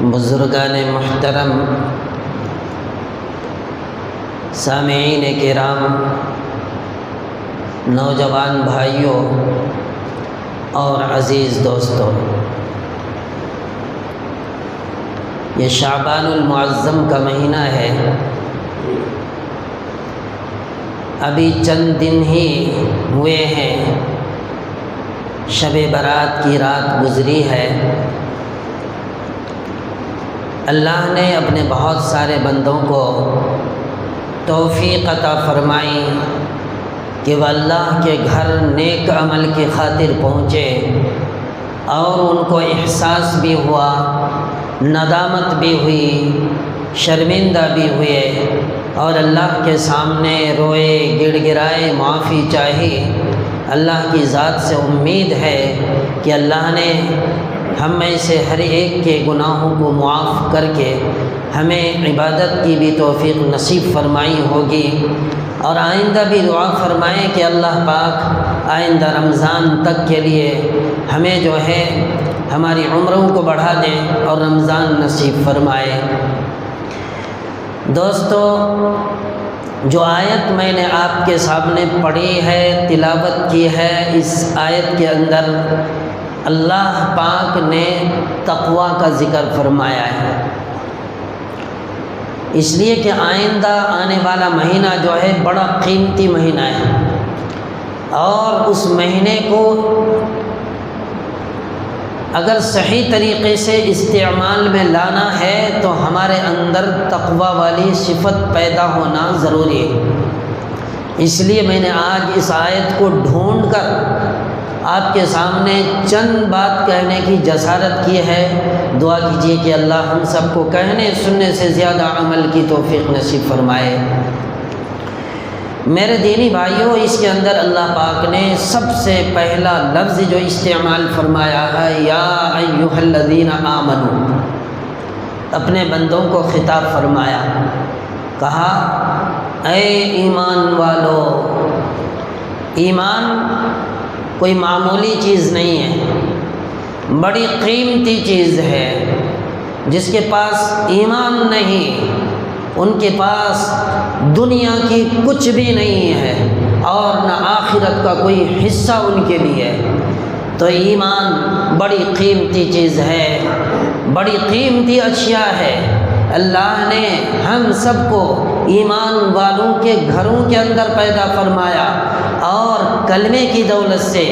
بزرگان محترم، سامعین کرام، نوجوان بھائیوں اور عزیز دوستوں، یہ شعبان المعظم کا مہینہ ہے۔ ابھی چند دن ہی ہوئے ہیں، شب برات کی رات گزری ہے۔ اللہ نے اپنے بہت سارے بندوں کو توفیق عطا فرمائی کہ وہ اللہ کے گھر نیک عمل کی خاطر پہنچے، اور ان کو احساس بھی ہوا، ندامت بھی ہوئی، شرمندہ بھی ہوئے، اور اللہ کے سامنے روئے، گڑ گڑائے، معافی چاہی۔ اللہ کی ذات سے امید ہے کہ اللہ نے ہم میں سے ہر ایک کے گناہوں کو معاف کر کے ہمیں عبادت کی بھی توفیق نصیب فرمائی ہوگی، اور آئندہ بھی دعا فرمائیں کہ اللہ پاک آئندہ رمضان تک کے لیے ہمیں جو ہے ہماری عمروں کو بڑھا دیں اور رمضان نصیب فرمائے۔ دوستو، جو آیت میں نے آپ کے سامنے پڑھی ہے، تلاوت کی ہے، اس آیت کے اندر اللہ پاک نے تقوی کا ذکر فرمایا ہے، اس لیے کہ آئندہ آنے والا مہینہ جو ہے بڑا قیمتی مہینہ ہے، اور اس مہینے کو اگر صحیح طریقے سے استعمال میں لانا ہے تو ہمارے اندر تقوی والی صفت پیدا ہونا ضروری ہے۔ اس لیے میں نے آج اس آیت کو ڈھونڈ کر آپ کے سامنے چند بات کہنے کی جسارت کی ہے۔ دعا کیجیے کہ اللہ ہم سب کو کہنے سننے سے زیادہ عمل کی توفیق نصیب فرمائے۔ میرے دینی بھائیوں، اس کے اندر اللہ پاک نے سب سے پہلا لفظ جو استعمال فرمایا ہے، یا ایھا الذین آمنوا، اپنے بندوں کو خطاب فرمایا، کہا اے ایمان والو۔ ایمان کوئی معمولی چیز نہیں ہے، بڑی قیمتی چیز ہے۔ جس کے پاس ایمان نہیں، ان کے پاس دنیا کی کچھ بھی نہیں ہے، اور نہ آخرت کا کوئی حصہ ان کے لیے۔ تو ایمان بڑی قیمتی چیز ہے، بڑی قیمتی اشیاء ہے۔ اللہ نے ہم سب کو ایمان والوں کے گھروں کے اندر پیدا فرمایا، اور کلمے کی دولت سے،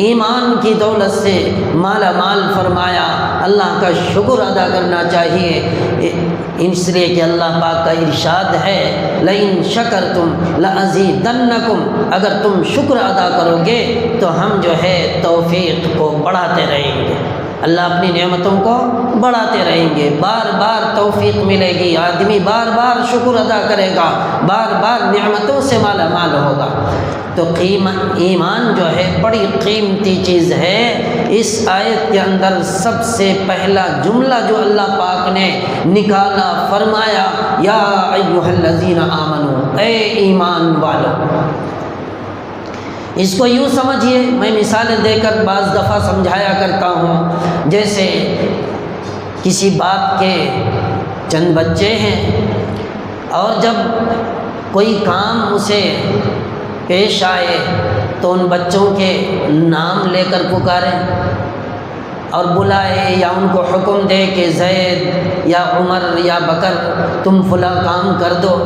ایمان کی دولت سے مالا مال فرمایا۔ اللہ کا شکر ادا کرنا چاہیے، اس لیے کہ اللہ پاک کا ارشاد ہے، لئن شکرتم لازیدنکم، اگر تم شکر ادا کرو گے تو ہم جو ہے توفیق کو بڑھاتے رہیں گے۔ اللہ اپنی نعمتوں کو بڑھاتے رہیں گے، بار بار توفیق ملے گی، آدمی بار بار شکر ادا کرے گا، بار بار نعمتوں سے مالا مال ہوگا۔ تو ایمان جو ہے بڑی قیمتی چیز ہے۔ اس آیت کے اندر سب سے پہلا جملہ جو اللہ پاک نے نکالا، فرمایا یا ایھا الذین آمنوا، اے ایمان والو۔ اس کو یوں سمجھیے، میں مثالیں دے کر بعض دفعہ سمجھایا کرتا ہوں، جیسے کسی باپ کے چند بچے ہیں، اور جب کوئی کام اسے پیش آئے تو ان بچوں کے نام لے کر پکارے اور بلائے، یا ان کو حکم دے کہ زید یا عمر یا بکر تم فلاں کام کر دو۔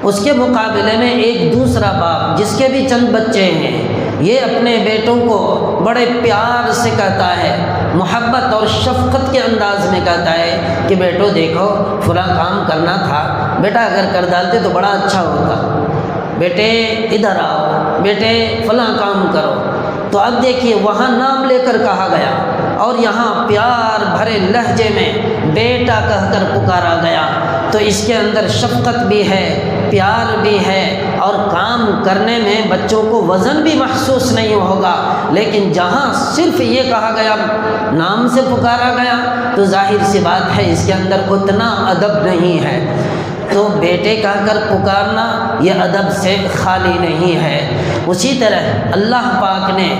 اس کے مقابلے میں ایک دوسرا باپ جس کے بھی چند بچے ہیں، یہ اپنے بیٹوں کو بڑے پیار سے کہتا ہے، محبت اور شفقت کے انداز میں کہتا ہے کہ بیٹو دیکھو فلاں کام کرنا تھا، بیٹا اگر کر ڈالتے تو بڑا اچھا ہوتا، بیٹے ادھر آؤ، بیٹے فلاں کام کرو۔ تو اب دیکھیے، وہاں نام لے کر کہا گیا، اور یہاں پیار بھرے لہجے میں بیٹا کہہ کر پکارا گیا۔ تو اس کے اندر شفقت بھی ہے، پیار بھی ہے، اور کام کرنے میں بچوں کو وزن بھی محسوس نہیں ہوگا۔ لیکن جہاں صرف یہ کہا گیا، نام سے پکارا گیا، تو ظاہر سی بات ہے اس کے اندر اتنا ادب نہیں ہے۔ تو بیٹے کہہ کر پکارنا یہ ادب سے خالی نہیں ہے۔ اسی طرح اللہ پاک نے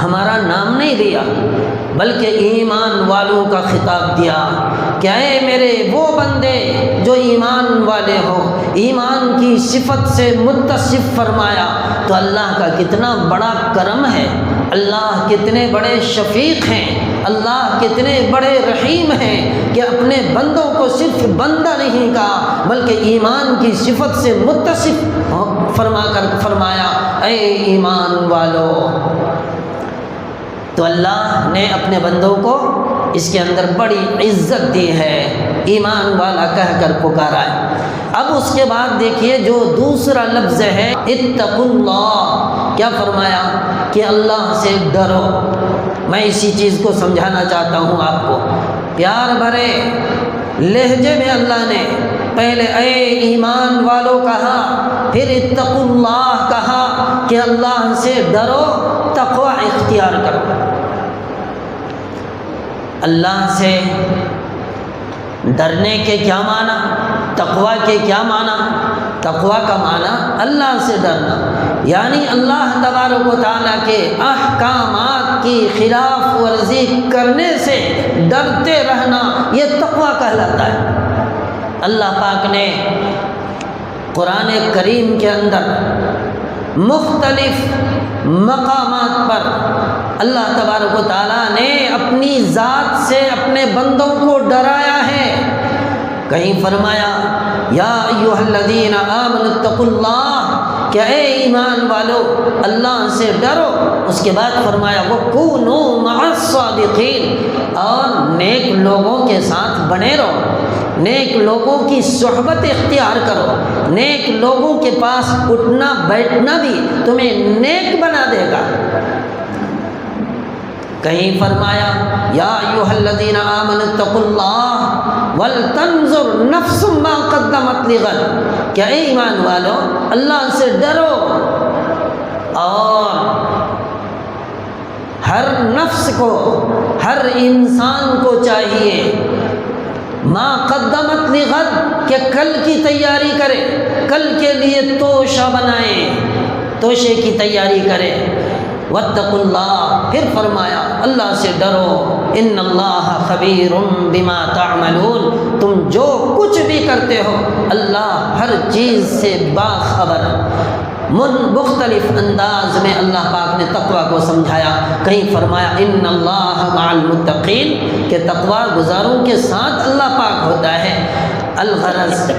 ہمارا نام نہیں لیا، بلکہ ایمان والوں کا خطاب دیا کہ اے میرے وہ بندے جو ایمان والے ہوں، ایمان کی صفت سے متصف فرمایا تو اللہ کا کتنا بڑا کرم ہے، اللہ کتنے بڑے شفیق ہیں، اللہ کتنے بڑے رحیم ہیں کہ اپنے بندوں کو صرف بندہ نہیں کہا بلکہ ایمان کی صفت سے متصف فرمایا اے ایمان والو۔ تو اللہ نے اپنے بندوں کو اس کے اندر بڑی عزت دی ہے، ایمان والا کہہ کر پکارا ہے۔ اب اس کے بعد دیکھیے جو دوسرا لفظ ہے اتقوا اللہ، کیا فرمایا کہ اللہ سے ڈرو۔ میں اسی چیز کو سمجھانا چاہتا ہوں آپ کو، پیار بھرے لہجے میں اللہ نے پہلے اے ایمان والو کہا، پھر اتقوا اللہ کہا کہ اللہ سے ڈرو، تقوی اختیار کرو۔ اللہ سے ڈرنے کے کیا معنی، تقوی کے کیا معنی؟ تقوی کا معنی اللہ سے ڈرنا، یعنی اللہ تبارک و تعالیٰ کے احکامات کی خلاف ورزی کرنے سے ڈرتے رہنا، یہ تقوی کہلاتا ہے۔ اللہ پاک نے قرآن کریم کے اندر مختلف مقامات پر اللہ تبارک و تعالیٰ نے اپنی ذات سے اپنے بندوں کو ڈرایا ہے۔ کہیں فرمایا یا ایھا الذین آمنوا اتقوا اللہ، کہ اے ایمان والو اللہ سے ڈرو۔ اس کے بعد فرمایا وکونوا مع الصادقین، اور نیک لوگوں کے ساتھ بنے رہو، نیک لوگوں کی صحبت اختیار کرو، نیک لوگوں کے پاس اٹھنا بیٹھنا بھی تمہیں نیک بنا دے گا۔ کہیں فرمایا یا ایھا الذین آمنوا اتقوا اللہ ولتنظر نفس ما قدمت لغد، کہ اے ایمان والو اللہ سے ڈرو، اور ہر نفس کو، ہر انسان کو چاہیے ما قدمت لغد کہ کل کی تیاری کرے، کل کے لیے توشہ بنائے، توشے کی تیاری کرے۔ واتقوا اللہ، پھر فرمایا اللہ سے ڈرو، ان اللہ خبیر بما تعملون، تم جو کچھ بھی کرتے ہو اللہ ہر چیز سے باخبر۔ مختلف انداز میں اللہ پاک نے تقوی کو سمجھایا۔ کہیں فرمایا ان اللہ مع المتقین، کہ تقوی گزاروں کے ساتھ اللہ پاک ہوتا ہے۔ الغرض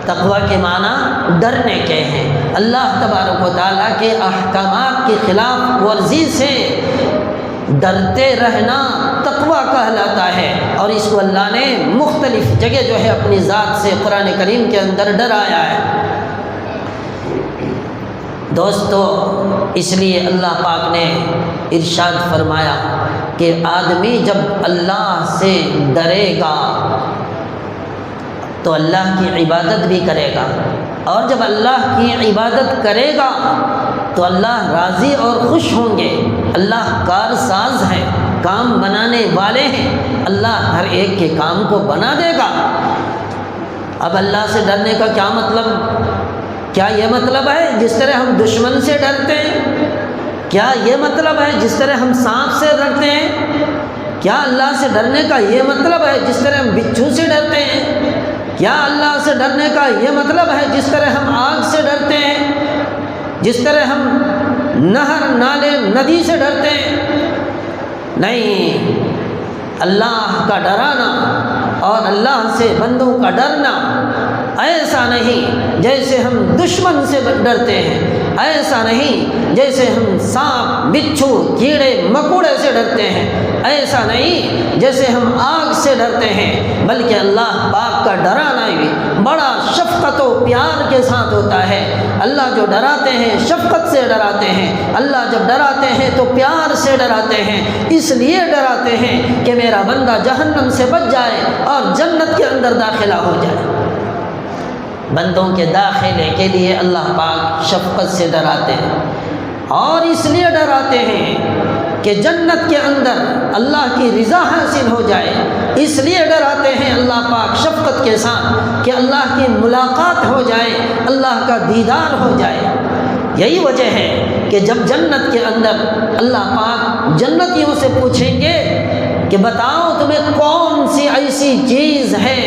تقوی کے معنی ڈرنے کے ہیں، اللہ تبارک و تعالیٰ کے احکامات کی خلاف ورزی سے ڈرتے رہنا تقوی کہلاتا ہے، اور اس کو اللہ نے مختلف جگہ جو ہے اپنی ذات سے قرآن کریم کے اندر ڈرایا ہے۔ دوستو اس لیے اللہ پاک نے ارشاد فرمایا کہ آدمی جب اللہ سے ڈرے گا تو اللہ کی عبادت بھی کرے گا، اور جب اللہ کی عبادت کرے گا تو اللہ راضی اور خوش ہوں گے۔ اللہ کار ساز ہے، کام بنانے والے ہیں، اللہ ہر ایک کے کام کو بنا دے گا۔ اب اللہ سے ڈرنے کا کیا مطلب؟ کیا یہ مطلب ہے جس طرح ہم دشمن سے ڈرتے ہیں؟ کیا یہ مطلب ہے جس طرح ہم سانپ سے ڈرتے ہیں؟ کیا اللہ سے ڈرنے کا یہ مطلب ہے جس طرح ہم بچھو سے ڈرتے ہیں؟ کیا اللہ سے ڈرنے کا یہ مطلب ہے جس طرح ہم آگ سے ڈرتے ہیں، جس طرح ہم نہر، نالے، ندی سے ڈرتے ہیں؟ نہیں، اللہ کا ڈرانا اور اللہ سے بندوں کا ڈرنا ایسا نہیں جیسے ہم دشمن سے ڈرتے ہیں، ایسا نہیں جیسے ہم سانپ، بچھو، کیڑے مکوڑے سے ڈرتے ہیں، ایسا نہیں جیسے ہم آگ سے ڈرتے ہیں، بلکہ اللہ پاک کا ڈرانا بھی بڑا شفقت و پیار کے ساتھ ہوتا ہے۔ اللہ جو ڈراتے ہیں شفقت سے ڈراتے ہیں، اللہ جب ڈراتے ہیں تو پیار سے ڈراتے ہیں، اس لیے ڈراتے ہیں کہ میرا بندہ جہنم سے بچ جائے اور جنت کے اندر داخلہ ہو جائے۔ بندوں کے داخلے کے لیے اللہ پاک شفقت سے ڈراتے ہیں، اور اس لیے ڈراتے ہیں کہ جنت کے اندر اللہ کی رضا حاصل ہو جائے، اس لیے ڈراتے ہیں اللہ پاک شفقت کے ساتھ کہ اللہ کی ملاقات ہو جائے، اللہ کا دیدار ہو جائے۔ یہی وجہ ہے کہ جب جنت کے اندر اللہ پاک جنتیوں سے پوچھیں گے کہ بتاؤ تمہیں کون سی ایسی چیز ہے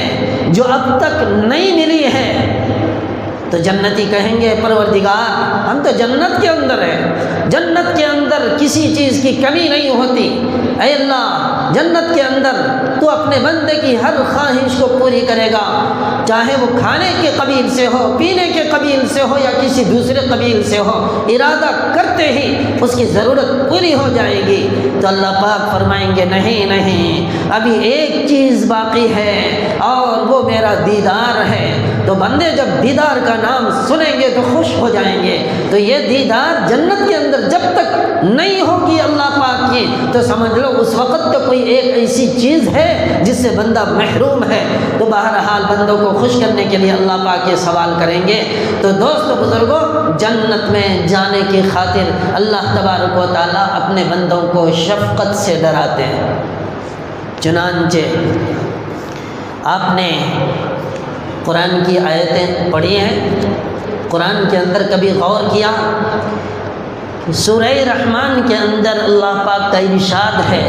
جو اب تک نہیں ملی ہے؟ تو جنتی کہیں گے پروردگار ہم تو جنت کے اندر ہیں، جنت کے اندر کسی چیز کی کمی نہیں ہوتی، اے اللہ جنت کے اندر تو اپنے بندے کی ہر خواہش کو پوری کرے گا، چاہے وہ کھانے کے قبیل سے ہو، پینے کے قبیل سے ہو یا کسی دوسرے قبیل سے ہو، ارادہ کرتے ہی اس کی ضرورت پوری ہو جائے گی۔ تو اللہ پاک فرمائیں گے نہیں نہیں، ابھی ایک چیز باقی ہے اور وہ میرا دیدار ہے۔ تو بندے جب دیدار کا نام سنیں گے تو خوش ہو جائیں گے۔ تو یہ دیدار جنت کے اندر جب تک نہیں ہوگی اللہ پاک کی، تو سمجھ لو اس وقت تو کوئی ایک ایسی چیز ہے جس سے بندہ محروم ہے۔ تو بہرحال بندوں کو خوش کرنے کے لیے اللہ پاک یہ سوال کریں گے۔ تو دوستو بزرگوں، جنت میں جانے کی خاطر اللہ تبارک و تعالیٰ اپنے بندوں کو شفقت سے ڈراتے ہیں۔ چنانچہ آپ نے قرآن کی آیتیں پڑھی ہیں، قرآن کے اندر کبھی غور کیا؟ سورہ رحمان کے اندر اللہ پاک کا ارشاد ہے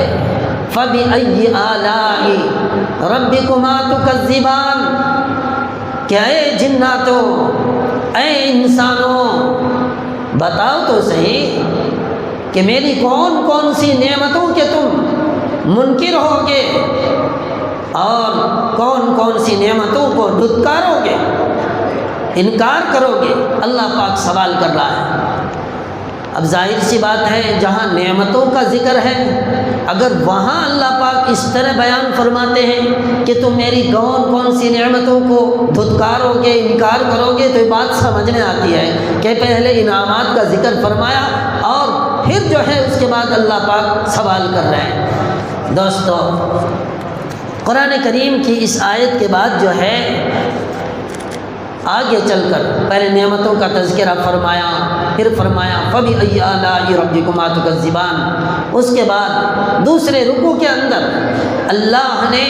فَبِأَيِّ آلَاءِ رَبِّكُمَا تُكَذِّبَانِ، کہ اے جناتو، اے انسانوں، بتاؤ تو صحیح کہ میری کون کون سی نعمتوں کے تم منکر ہوگے اور کون کون سی نعمتوں کو دھتکارو گے، انکار کرو گے۔ اللہ پاک سوال کر رہا ہے۔ اب ظاہر سی بات ہے جہاں نعمتوں کا ذکر ہے، اگر وہاں اللہ پاک اس طرح بیان فرماتے ہیں کہ تم میری کون کون سی نعمتوں کو دھتکارو گے، انکار کرو گے، تو یہ بات سمجھنے آتی ہے کہ پہلے انعامات کا ذکر فرمایا اور پھر جو ہے اس کے بعد اللہ پاک سوال کر رہے ہیں۔ دوستو قرآن کریم کی اس آیت کے بعد جو ہے آگے چل کر پہلے نعمتوں کا تذکرہ فرمایا، پھر فرمایا فَبِأَيِّ آلَاءِ رَبِّكُمَا تُكَذِّبَانِ۔ اس کے بعد دوسرے رکوع کے اندر اللہ نے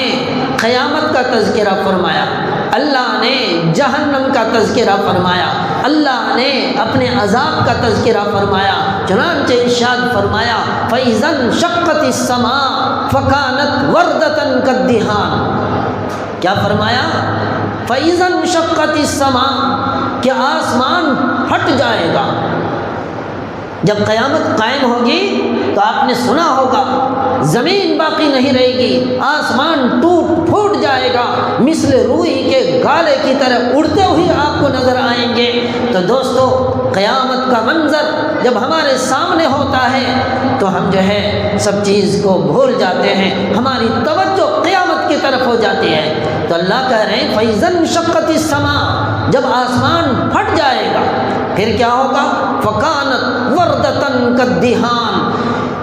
قیامت کا تذکرہ فرمایا، اللہ نے جہنم کا تذکرہ فرمایا، اللہ نے اپنے عذاب کا تذکرہ فرمایا۔ چنانچہ ارشاد فرمایا فَإِذَا انشَقَّتِ السَّمَاءُ فَكَانَتْ وَرْدَةً كَالدِّهَانِ۔ کیا فرمایا؟ فَإِذَا انشَقَّتِ السَّمَاءُ، کہ آسمان پھٹ جائے گا۔ جب قیامت قائم ہوگی تو آپ نے سنا ہوگا زمین باقی نہیں رہے گی، آسمان ٹوٹ پھوٹ جائے گا، مثل روئی کے گالے کی طرح اڑتے ہوئے آپ کو نظر آئیں گے۔ تو دوستو قیامت کا منظر جب ہمارے سامنے ہوتا ہے تو ہم جو ہے سب چیز کو بھول جاتے ہیں، ہماری توجہ قیامت کی طرف ہو جاتی ہے۔ تو اللہ کہہ رہے ہیں فَإِذَا انشَقَّتِ السَّمَاءُ، جب آسمان پھٹ جائے گا پھر کیا ہوگا؟ فَكَانَتْ وَرْدَةً كَالدِّهَانِ،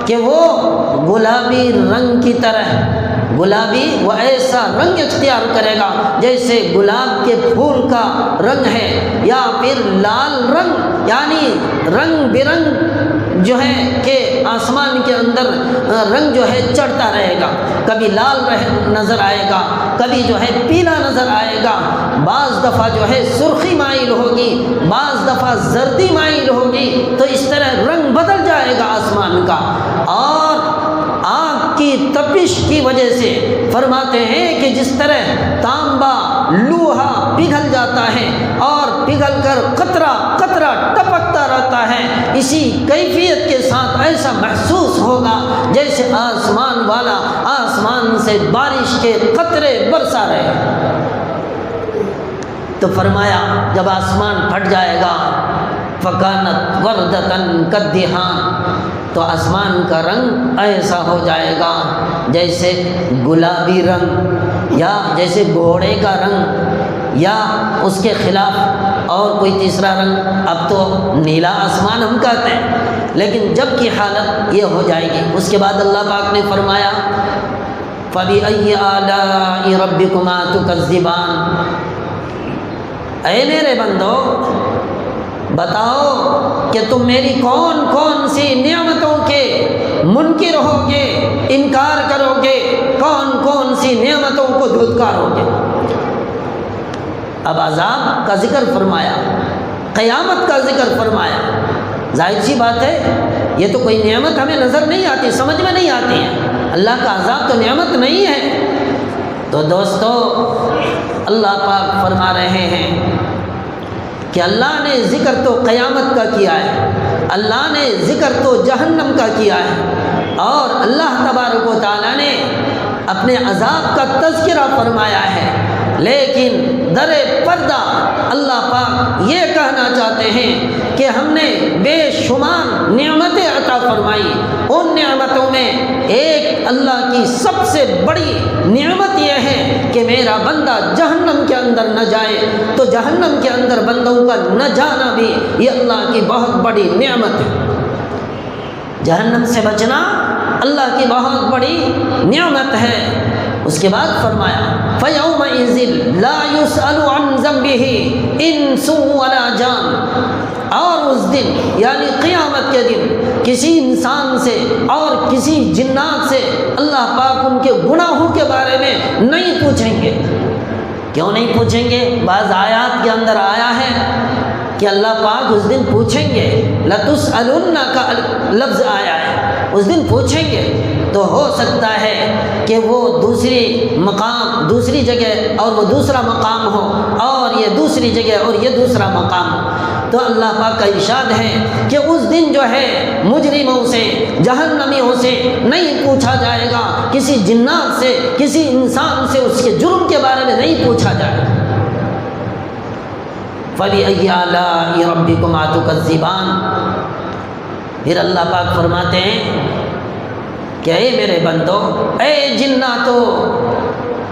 کہ وہ گلابی رنگ کی طرح، گلابی وہ ایسا رنگ اختیار کرے گا جیسے گلاب کے پھول کا رنگ ہے، یا پھر لال رنگ، یعنی رنگ برنگ جو ہے کہ آسمان کے اندر رنگ جو ہے چڑھتا رہے گا، کبھی لال نظر آئے گا، کبھی جو ہے پیلا نظر آئے گا، بعض دفعہ جو ہے سرخی مائل ہوگی، بعض دفعہ زردی مائل ہوگی، تو اس طرح رنگ بدل جائے گا آسمان کا۔ اور آگ کی تپش کی وجہ سے فرماتے ہیں کہ جس طرح تانبا لوہا پگھل جاتا ہے اور پگھل کر قطرہ قطرہ ٹپکتا رہتا ہے، اسی کیفیت کے ساتھ ایسا محسوس ہوگا جیسے آسمان والا آسمان سے بارش کے قطرے برسا رہے۔ تو فرمایا جب آسمان پھٹ جائے گا فَكَانَتْ وَرْدَةً كَالدِّهَانِ، تو آسمان کا رنگ ایسا ہو جائے گا جیسے گلابی رنگ، یا جیسے گھوڑے کا رنگ، یا اس کے خلاف اور کوئی تیسرا رنگ۔ اب تو نیلا آسمان ہم کہتے ہیں، لیکن جب کی حالت یہ ہو جائے گی۔ اس کے بعد اللہ پاک نے فرمایا فَبِأَيِّ آلَاءِ رَبِّكُمَا تُكَذِّبَانِ، اے میرے بندو بتاؤ کہ تم میری کون کون سی نعمتوں کے منکر ہوگے، انکار کرو گے، کون کون سی نعمتوں کو دھتکارو گے۔ اب عذاب کا ذکر فرمایا، قیامت کا ذکر فرمایا۔ ظاہر سی بات ہے یہ تو کوئی نعمت ہمیں نظر نہیں آتی، سمجھ میں نہیں آتی ہے۔ اللہ کا عذاب تو نعمت نہیں ہے۔ تو دوستو اللہ پاک فرما رہے ہیں کہ اللہ نے ذکر تو قیامت کا کیا ہے، اللہ نے ذکر تو جہنم کا کیا ہے، اور اللہ تبارک و تعالیٰ نے اپنے عذاب کا تذکرہ فرمایا ہے، لیکن در پردہ اللہ پاک یہ کہنا چاہتے ہیں کہ ہم نے بے شمار نعمتیں عطا فرمائی، ان نعمتوں میں ایک اللہ کی سب سے بڑی نعمت یہ ہے کہ میرا بندہ جہنم کے اندر نہ جائے۔ تو جہنم کے اندر بندوں کا نہ جانا بھی یہ اللہ کی بہت بڑی نعمت ہے۔ جہنم سے بچنا اللہ کی بہت بڑی نعمت ہے۔ اس کے بعد فرمایا فَيَوْمَئِذٍ لَا يُسْأَلُ عَنْ ذَنبِهِ إِنسٌ وَلَا جَانٌ، اور اس دن یعنی قیامت کے دن کسی انسان سے اور کسی جنات سے اللہ پاک ان کے گناہوں کے بارے میں نہیں پوچھیں گے۔ کیوں نہیں پوچھیں گے؟ بعض آیات کے اندر آیا ہے کہ اللہ پاک اس دن پوچھیں گے، لَتُسْأَلُنَّ کا لفظ آیا ہے، اس دن پوچھیں گے۔ تو ہو سکتا ہے کہ وہ دوسری جگہ اور وہ دوسرا مقام ہو، اور یہ دوسری جگہ اور یہ دوسرا مقام ہو۔ تو اللہ پاک کا ارشاد ہے کہ اس دن جو ہے مجرموں سے، جہنمیوں سے نہیں پوچھا جائے گا، کسی جنات سے، کسی انسان سے اس کے جرم کے بارے میں نہیں پوچھا جائے گا۔ فَبِأَيِّ آلَاءِ رَبِّكُمَا تُكَذِّبَانِ، پھر اللہ پاک فرماتے ہیں کہ اے میرے بندو، اے جناتو،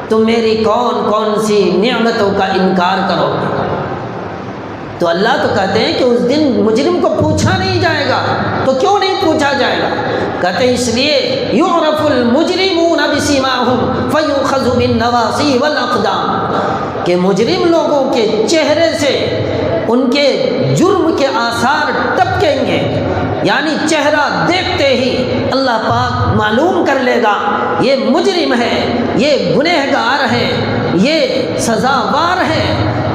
تم میری کون کون سی نعمتوں کا انکار کرو گے؟ تو اللہ تو کہتے ہیں کہ اس دن مجرم کو پوچھا نہیں جائے گا۔ تو کیوں نہیں پوچھا جائے گا؟ کہتے ہیں اس لیے یعرف المجرمون بسیماہم فیؤخذ بالنواصی والاقدام، کہ مجرم لوگوں کے چہرے سے ان کے جرم کے آثار ٹپکیں گے، یعنی چہرہ دیکھتے ہی اللہ پاک معلوم کر لے گا یہ مجرم ہے، یہ گنہگار ہے، یہ سزاوار ہے۔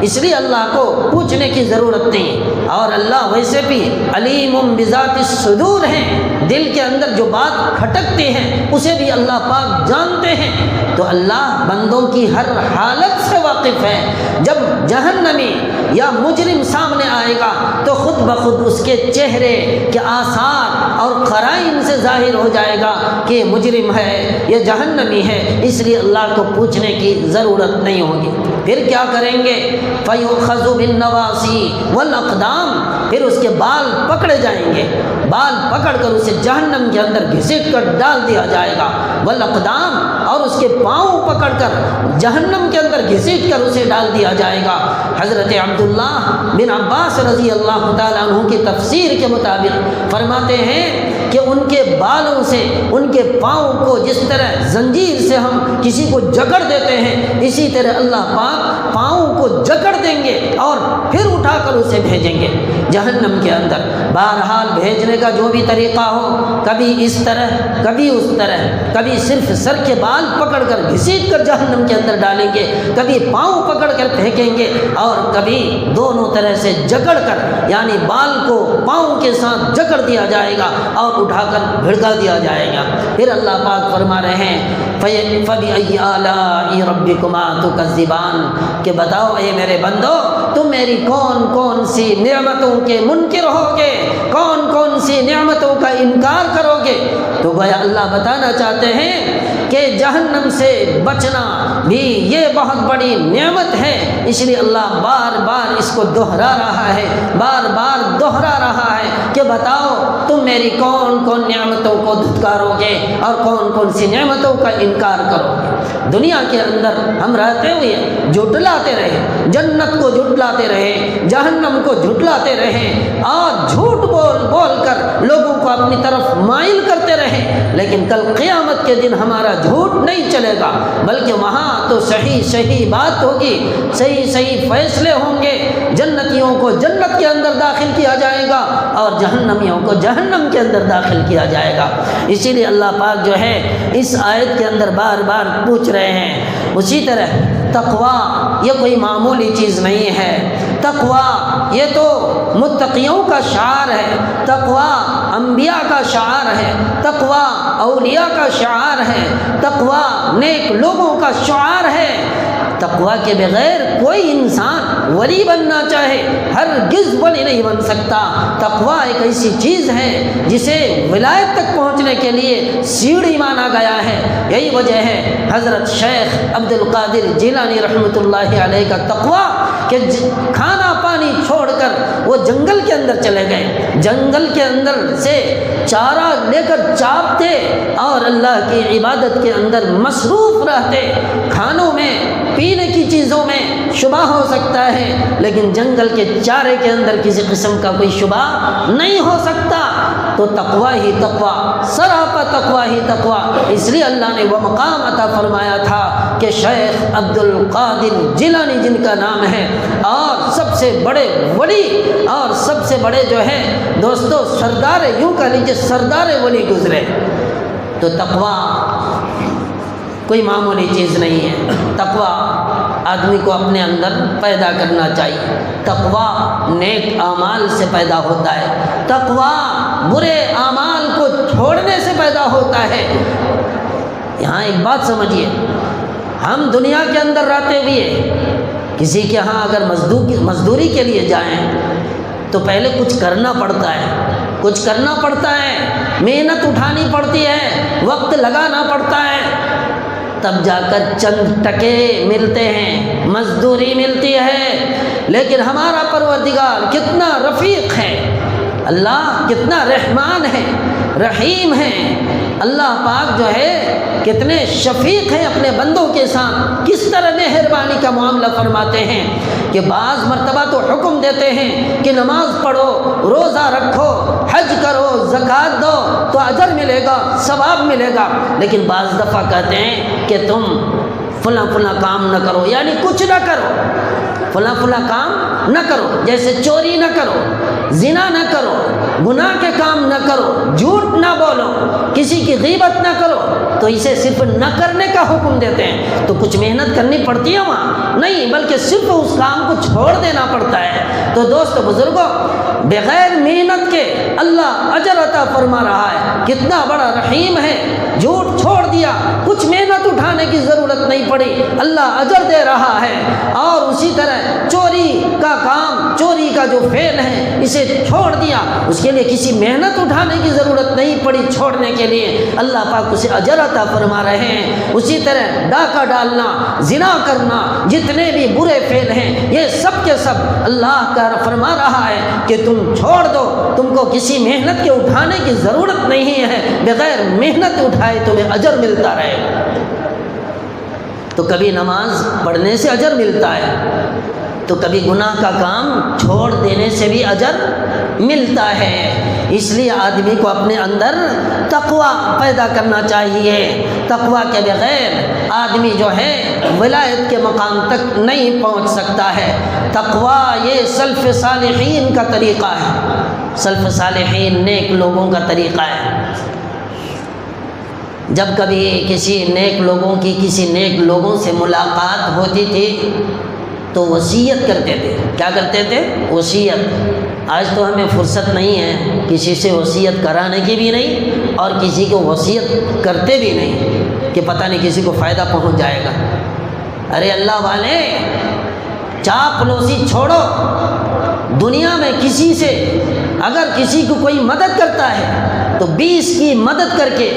اس لیے اللہ کو پوچھنے کی ضرورت نہیں، اور اللہ ویسے بھی علیم بذات الصدور ہیں، دل کے اندر جو بات کھٹکتی ہے اسے بھی اللہ پاک جانتے ہیں۔ تو اللہ بندوں کی ہر حالت سے واقف ہے۔ جب جہنمی یا مجرم سامنے آئے گا تو خود بخود اس کے چہرے کے آثار اور قرائن سے ظاہر ہو جائے گا کہ یہ مجرم ہے، یہ جہنمی ہے، اس لیے اللہ کو پوچھنے کی ضرورت نہیں ہوگی۔ پھر کیا کریں گے؟ فَيُؤْخَذُ بِالنَّوَاصِي وَالْأَقْدَامِ، پھر اس کے بال پکڑے جائیں گے، بال پکڑ کر اسے جہنم کے اندر گھسیٹ کر ڈال دیا جائے گا، والأقدام، اور اس کے پاؤں پکڑ کر جہنم کے اندر گھسیٹ کر اسے ڈال دیا جائے گا۔ حضرت عبداللہ بن عباس رضی اللہ تعالیٰ عنہ کی تفسیر کے مطابق فرماتے ہیں کہ ان کے بالوں سے ان کے پاؤں کو جس طرح زنجیر سے ہم کسی کو جکڑ دیتے ہیں، اسی طرح اللہ پاک پاؤں کو جکڑ دیں گے اور پھر اٹھا کر اسے بھیجیں گے جہنم کے اندر۔ بہرحال بھیجنے کا جو بھی طریقہ ہو، کبھی اس طرح کبھی اس طرح، کبھی صرف سر کے بال پکڑ کر گھسیٹ کر جہنم کے اندر ڈالیں گے، کبھی پاؤں پکڑ کر پھینکیں گے، اور کبھی دونوں طرح سے جکڑ کر، یعنی بال کو پاؤں کے ساتھ جکڑ دیا جائے گا اور اٹھا کر بھڑکا دیا جائے گا۔ پھر اللہ پاک فرما رہے ہیں فَبِأَيِّ آلَاءِ رَبِّكُمَا تُكَذِّبَانِ، کہ بتاؤ اے میرے بندو، تم میری کون کون سی نعمتوں کے منکر ہوگے، کون کون سی نعمتوں کا انکار کرو گے؟ تو گویا اللہ بتانا چاہتے ہیں کہ جہنم سے بچنا بھی یہ بہت بڑی نعمت ہے، اس لیے اللہ بار بار اس کو دہرا رہا ہے، بار بار دہرا رہا ہے کہ بتاؤ تم میری کون کون نعمتوں کو دھتکارو گے اور کون کون سی نعمتوں کا انکار کرو گے۔ دنیا کے اندر ہم رہتے ہوئے جھٹلاتے رہے، جنت کو جھٹلاتے رہے، جہنم کو جھٹلاتے رہے، اور جھوٹ بول بول کر لوگوں کو اپنی طرف مائل کرتے رہے، لیکن کل قیامت کے دن ہمارا جھوٹ نہیں چلے گا، بلکہ وہاں تو صحیح صحیح بات ہوگی، صحیح صحیح فیصلے ہوں گے۔ جنتیوں کو جنت کے اندر داخل کیا جائے گا اور جہنمیوں کو جہنم کے اندر داخل کیا جائے گا۔ اسی لیے اللہ پاک جو ہے اس آیت کے اندر بار بار پوچھ رہے ہیں۔ اسی طرح تقویٰ یہ کوئی معمولی چیز نہیں ہے، تقوی یہ تو متقیوں کا شعار ہے، تقوی انبیاء کا شعار ہے، تقوی اولیاء کا شعار ہے، تقوی نیک لوگوں کا شعار ہے۔ تقوی کے بغیر کوئی انسان ولی بننا چاہے ہرگز ولی نہیں بن سکتا۔ تقوی ایک ایسی چیز ہے جسے ولایت تک پہنچنے کے لیے سیڑھی مانا گیا ہے۔ یہی وجہ ہے حضرت شیخ عبد القادر جیلانی رحمۃ اللہ علیہ کا تقوی کہ کھانا پانی چھوڑ کر وہ جنگل کے اندر چلے گئے، جنگل کے اندر سے چارہ لے کر چاپتے اور اللہ کی عبادت کے اندر مصروف رہتے۔ کھانوں میں پینے کی چیزوں میں شبہ ہو سکتا ہے لیکن جنگل کے چارے کے اندر کسی قسم کا کوئی شبہ نہیں ہو سکتا۔ تو تقوی ہی تقوی، سراپا تقوی ہی تقوی۔ اس لیے اللہ نے وہ مقام عطا فرمایا تھا کہ شیخ عبد القادر جیلانی جن کا نام ہے اور سب سے بڑے ولی اور سب سے بڑے جو ہے دوستو سردار، یوں کہہ لیجیے سردار ولی گزرے۔ تو تقوی کوئی معمولی چیز نہیں ہے۔ تقوی آدمی کو اپنے اندر پیدا کرنا چاہیے۔ تقوی نیک اعمال سے پیدا ہوتا ہے، تقوی برے اعمال کو چھوڑنے سے پیدا ہوتا ہے۔ یہاں ایک بات سمجھیے، ہم دنیا کے اندر رہتے ہوئے کسی کے ہاں اگر مزدوری کے لیے جائیں تو پہلے کچھ کرنا پڑتا ہے، کچھ کرنا پڑتا ہے، محنت اٹھانی پڑتی ہے، وقت لگانا پڑتا ہے، تب جا کر چند ٹکے ملتے ہیں، مزدوری ملتی ہے۔ لیکن ہمارا پروردگار کتنا رفیق ہے، اللہ کتنا رحمان ہے، رحیم ہے، اللہ پاک جو ہے کتنے شفیق ہیں اپنے بندوں کے ساتھ، کس طرح مہربانی کا معاملہ فرماتے ہیں کہ بعض مرتبہ تو حکم دیتے ہیں کہ نماز پڑھو، روزہ رکھو، حج کرو، زکوٰۃ دو تو اجر ملے گا، ثواب ملے گا، لیکن بعض دفعہ کہتے ہیں کہ تم فلاں فلاں کام نہ کرو، یعنی کچھ نہ کرو، فلاں فلاں کام نہ کرو، جیسے چوری نہ کرو، زنا نہ کرو، گناہ کے کام نہ کرو، جھوٹ نہ بولو، کسی کی غیبت نہ کرو، تو اسے صرف نہ کرنے کا حکم دیتے ہیں۔ تو کچھ محنت کرنی پڑتی ہے وہاں نہیں، بلکہ صرف اس کام کو چھوڑ دینا پڑتا ہے۔ تو دوست بزرگوں، بغیر محنت کے اللہ اجر عطا فرما رہا ہے، کتنا بڑا رحیم ہے۔ جھوٹ چھوڑ دیا، کچھ محنت اٹھانے کی ضرورت نہیں پڑی، اللہ اجر دے رہا ہے۔ اور اسی طرح چوری کا کام، چوری کا جو فعل ہے اسے چھوڑ دیا، اس کے لیے کسی محنت اٹھانے کی ضرورت نہیں پڑی چھوڑنے کے لیے، اللہ پاک اسے اجر عطا فرما رہے ہیں۔ اسی طرح ڈاکہ ڈالنا، زنا کرنا، جتنے بھی برے فعل ہیں یہ سب کے سب اللہ کا فرما رہا ہے کہ تم چھوڑ دو، تم کو کسی محنت کے اٹھانے کی ضرورت نہیں ہے، بغیر محنت اٹھائے تمہیں اجر ملتا رہے۔ تو کبھی نماز پڑھنے سے اجر ملتا ہے، تو کبھی گناہ کا کام چھوڑ دینے سے بھی اجر ملتا ہے۔ اس لیے آدمی کو اپنے اندر تقوی پیدا کرنا چاہیے۔ تقوی کے بغیر آدمی جو ہے ولایت کے مقام تک نہیں پہنچ سکتا ہے۔ تقوی یہ سلف صالحین کا طریقہ ہے، سلف صالحین نیک لوگوں کا طریقہ ہے۔ جب کبھی کسی نیک لوگوں سے ملاقات ہوتی تھی تو وصیت کرتے تھے۔ کیا کرتے تھے؟ وصیت۔ آج تو ہمیں فرصت نہیں ہے کسی سے وصیت کرانے کی بھی نہیں اور کسی کو وصیت کرتے بھی نہیں کہ پتہ نہیں کسی کو فائدہ پہنچ جائے گا۔ ارے اللہ والے، چاپلوسی چھوڑو۔ دنیا میں کسی سے اگر کسی کو کوئی مدد کرتا ہے تو 20 کی مدد کر کے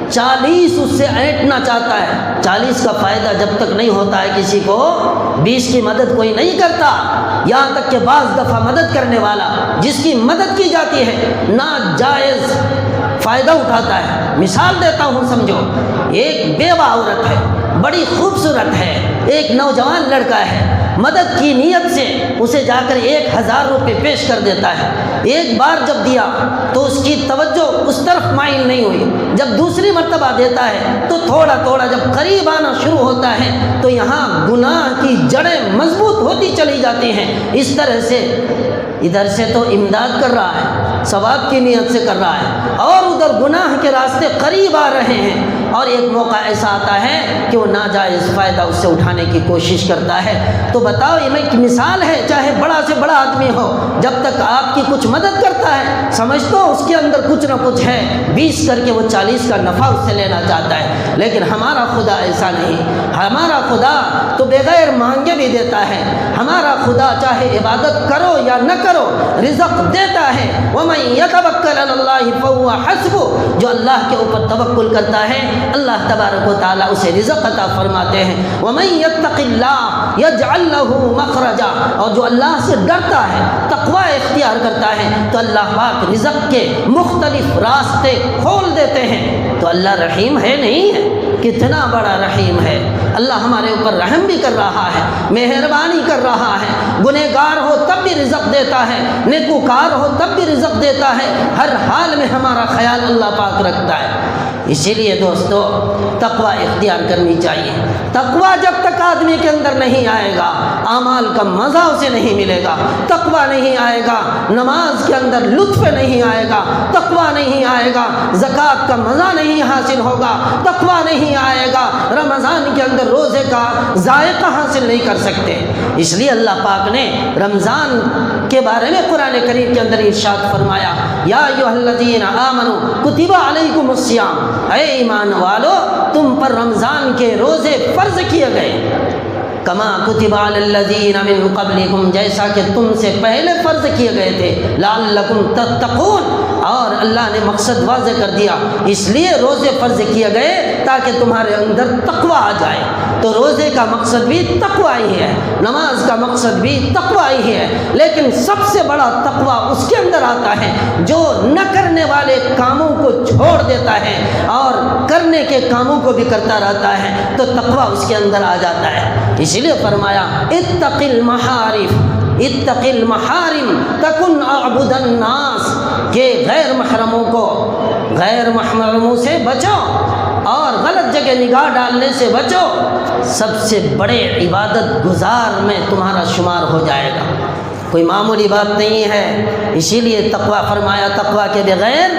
40 اس سے اینٹنا چاہتا ہے۔ 40 کا فائدہ جب تک نہیں ہوتا ہے کسی کو، 20 کی مدد کوئی نہیں کرتا۔ یہاں تک کہ بعض دفعہ مدد کرنے والا جس کی مدد کی جاتی ہے ناجائز فائدہ اٹھاتا ہے۔ مثال دیتا ہوں، سمجھو، ایک بیوہ عورت ہے، بڑی خوبصورت ہے، ایک نوجوان لڑکا ہے، مدد کی نیت سے اسے جا کر 1000 روپے پیش کر دیتا ہے۔ ایک بار جب دیا تو اس کی توجہ اس طرف مائل نہیں ہوئی، جب دوسری مرتبہ دیتا ہے تو تھوڑا تھوڑا جب قریب آنا شروع ہوتا ہے تو یہاں گناہ کی جڑیں مضبوط ہوتی چلی جاتی ہیں۔ اس طرح سے ادھر سے تو امداد کر رہا ہے، ثواب کی نیت سے کر رہا ہے، اور ادھر گناہ کے راستے قریب آ رہے ہیں، اور ایک موقع ایسا آتا ہے کہ وہ ناجائز فائدہ اس سے اٹھانے بنانے کی کوشش کرتا ہے۔ تو بتاؤ یہ ایک مثال ہے، چاہے بڑا سے بڑا آدمی ہو، جب تک آپ کی کچھ مدد کرتا ہے سمجھتا ہو اس کے اندر کچھ نہ کچھ ہے، 20 کر کے وہ 40 کا نفع اس سے لینا چاہتا ہے۔ لیکن ہمارا خدا ایسا نہیں، ہمارا خدا تو بغیر مانگے بھی دیتا ہے، ہمارا خدا چاہے عبادت کرو یا نہ کرو رزق دیتا ہے۔ وَمَن يَتَوَكَّلْ عَلَى اللَّهِ فَهُوَ حَسْبُهُ، جو اللہ کے اوپر توکل کرتا ہے اللہ تبارک و تعالیٰ اسے رزق عطا فرماتے ہیں۔ وَمَن يَتَّقِ اللَّهَ يَجْعَلْ لَهُ مَخْرَجًا، اور جو اللہ سے ڈرتا ہے تقوی اختیار کرتا ہے تو اللہ پاک رزق کے مختلف راستے کھول دیتے ہیں۔ تو اللہ رحیم ہے نہیں ہے؟ کتنا بڑا رحیم ہے اللہ، ہمارے اوپر رحم بھی کر رہا ہے، مہربانی کر رہا ہے، گنہگار ہو تب بھی رزق دیتا ہے، نیکوکار ہو تب بھی رزق دیتا ہے، ہر حال میں ہمارا خیال اللہ پاک رکھتا ہے۔ اسی لیے دوستو تقوی اختیار کرنی چاہیے۔ تقوی جب تک آدمی کے اندر نہیں آئے گا اعمال کا مزہ اسے نہیں ملے گا، تقوی نہیں آئے گا نماز کے اندر لطف نہیں آئے گا، تقوی نہیں آئے گا زکوٰۃ کا مزہ نہیں حاصل ہوگا، تقوی نہیں آئے گا رمضان کے اندر روزے کا ذائقہ حاصل نہیں کر سکتے۔ اس لیے اللہ پاک نے رمضان کے بارے میں قرآن کریم کے اندر ارشاد فرمایا، یا ایھا الذین آمنوا کتب علیکم الصیام، اے ایمان والو تم پر رمضان کے روزے فرض کیے گئے، کما کتب علی الذین من قبلکم، جیسا کہ تم سے پہلے فرض کیے گئے تھے، لعلکم تتقون، اور اللہ نے مقصد واضح کر دیا، اس لیے روزے فرض کیے گئے تاکہ تمہارے اندر تقوی آ جائے۔ تو روزے کا مقصد بھی تقوی ہی ہے، نماز کا مقصد بھی تقوی ہی ہے، لیکن سب سے بڑا تقوی اس کے اندر آتا ہے جو نہ کرنے والے کاموں کو چھوڑ دیتا ہے اور کرنے کے کاموں کو بھی کرتا رہتا ہے، تو تقوی اس کے اندر آ جاتا ہے۔ اسی لیے فرمایا اتق المحارم تکن اعبد الناس، کہ غیر محرموں سے بچو اور غلط جگہ نگاہ ڈالنے سے بچو، سب سے بڑے عبادت گزار میں تمہارا شمار ہو جائے گا، کوئی معمولی بات نہیں ہے۔ اسی لیے تقوی فرمایا تقوی کے بغیر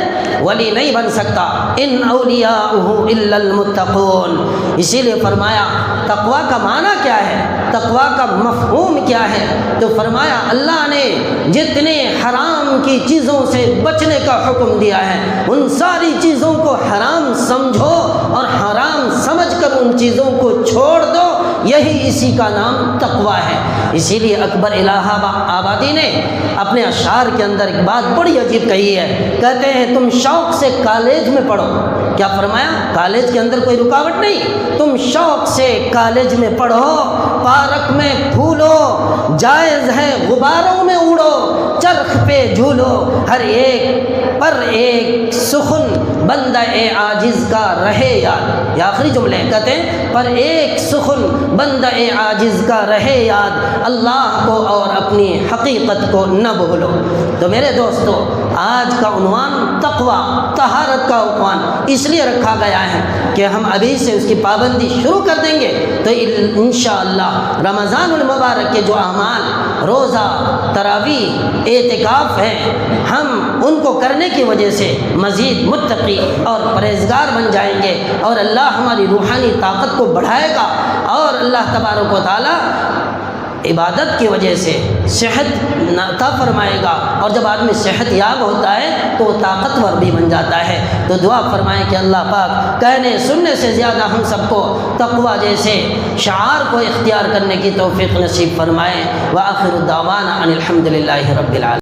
ولی نہیں بن سکتا، ان اولیاءہ الا المتقون۔ اسی لیے فرمایا تقوی کا معنی کیا ہے، تقوی کا مفہوم کیا ہے، تو فرمایا اللہ نے جتنے حرام کی چیزوں سے بچنے کا حکم دیا ہے ان ساری چیزوں کو حرام سمجھو اور حرام سمجھ کر ان چیزوں کو چھوڑ دو، یہی اسی کا نام تقوی ہے۔ اسی لیے اکبر الہ آبادی نے اپنے اشعار کے اندر ایک بات بڑی عجیب کہی ہے، کہتے ہیں تم شوق سے کالج میں پڑھو، کیا فرمایا؟ کالج کے اندر کوئی رکاوٹ نہیں، تم شوق سے کالج میں پڑھو، پارک میں پھولو، جائز ہے غباروں میں اڑو، چرخ پہ جھولو، ہر ایک پر ایک سخن بندہ عاجز کا رہے یاد، یہ آخری جملے کہتے ہیں پر ایک سخن بندہ عاجز کا رہے یاد، اللہ کو اور اپنی حقیقت کو نہ بھولو۔ تو میرے دوستو آج کا عنوان تقوی، طہارت کا عنوان اس لیے رکھا گیا ہے کہ ہم ابھی سے اس کی پابندی شروع کر دیں گے تو انشاءاللہ رمضان المبارک کے جو اعمال روزہ، تراویح، اعتکاف ہیں، ہم ان کو کرنے کی وجہ سے مزید متقی اور پرہیزگار بن جائیں گے، اور اللہ ہماری روحانی طاقت کو بڑھائے گا، اور اللہ تبارک و تعالی عبادت کی وجہ سے صحت عطا فرمائے گا، اور جب آدمی صحت یاب ہوتا ہے تو وہ طاقتور بھی بن جاتا ہے۔ تو دعا فرمائیں کہ اللہ پاک کہنے سننے سے زیادہ ہم سب کو تقوی جیسے شعار کو اختیار کرنے کی توفیق نصیب فرمائے۔ وآخر الدعوانا ان الحمد للہ رب العالمین۔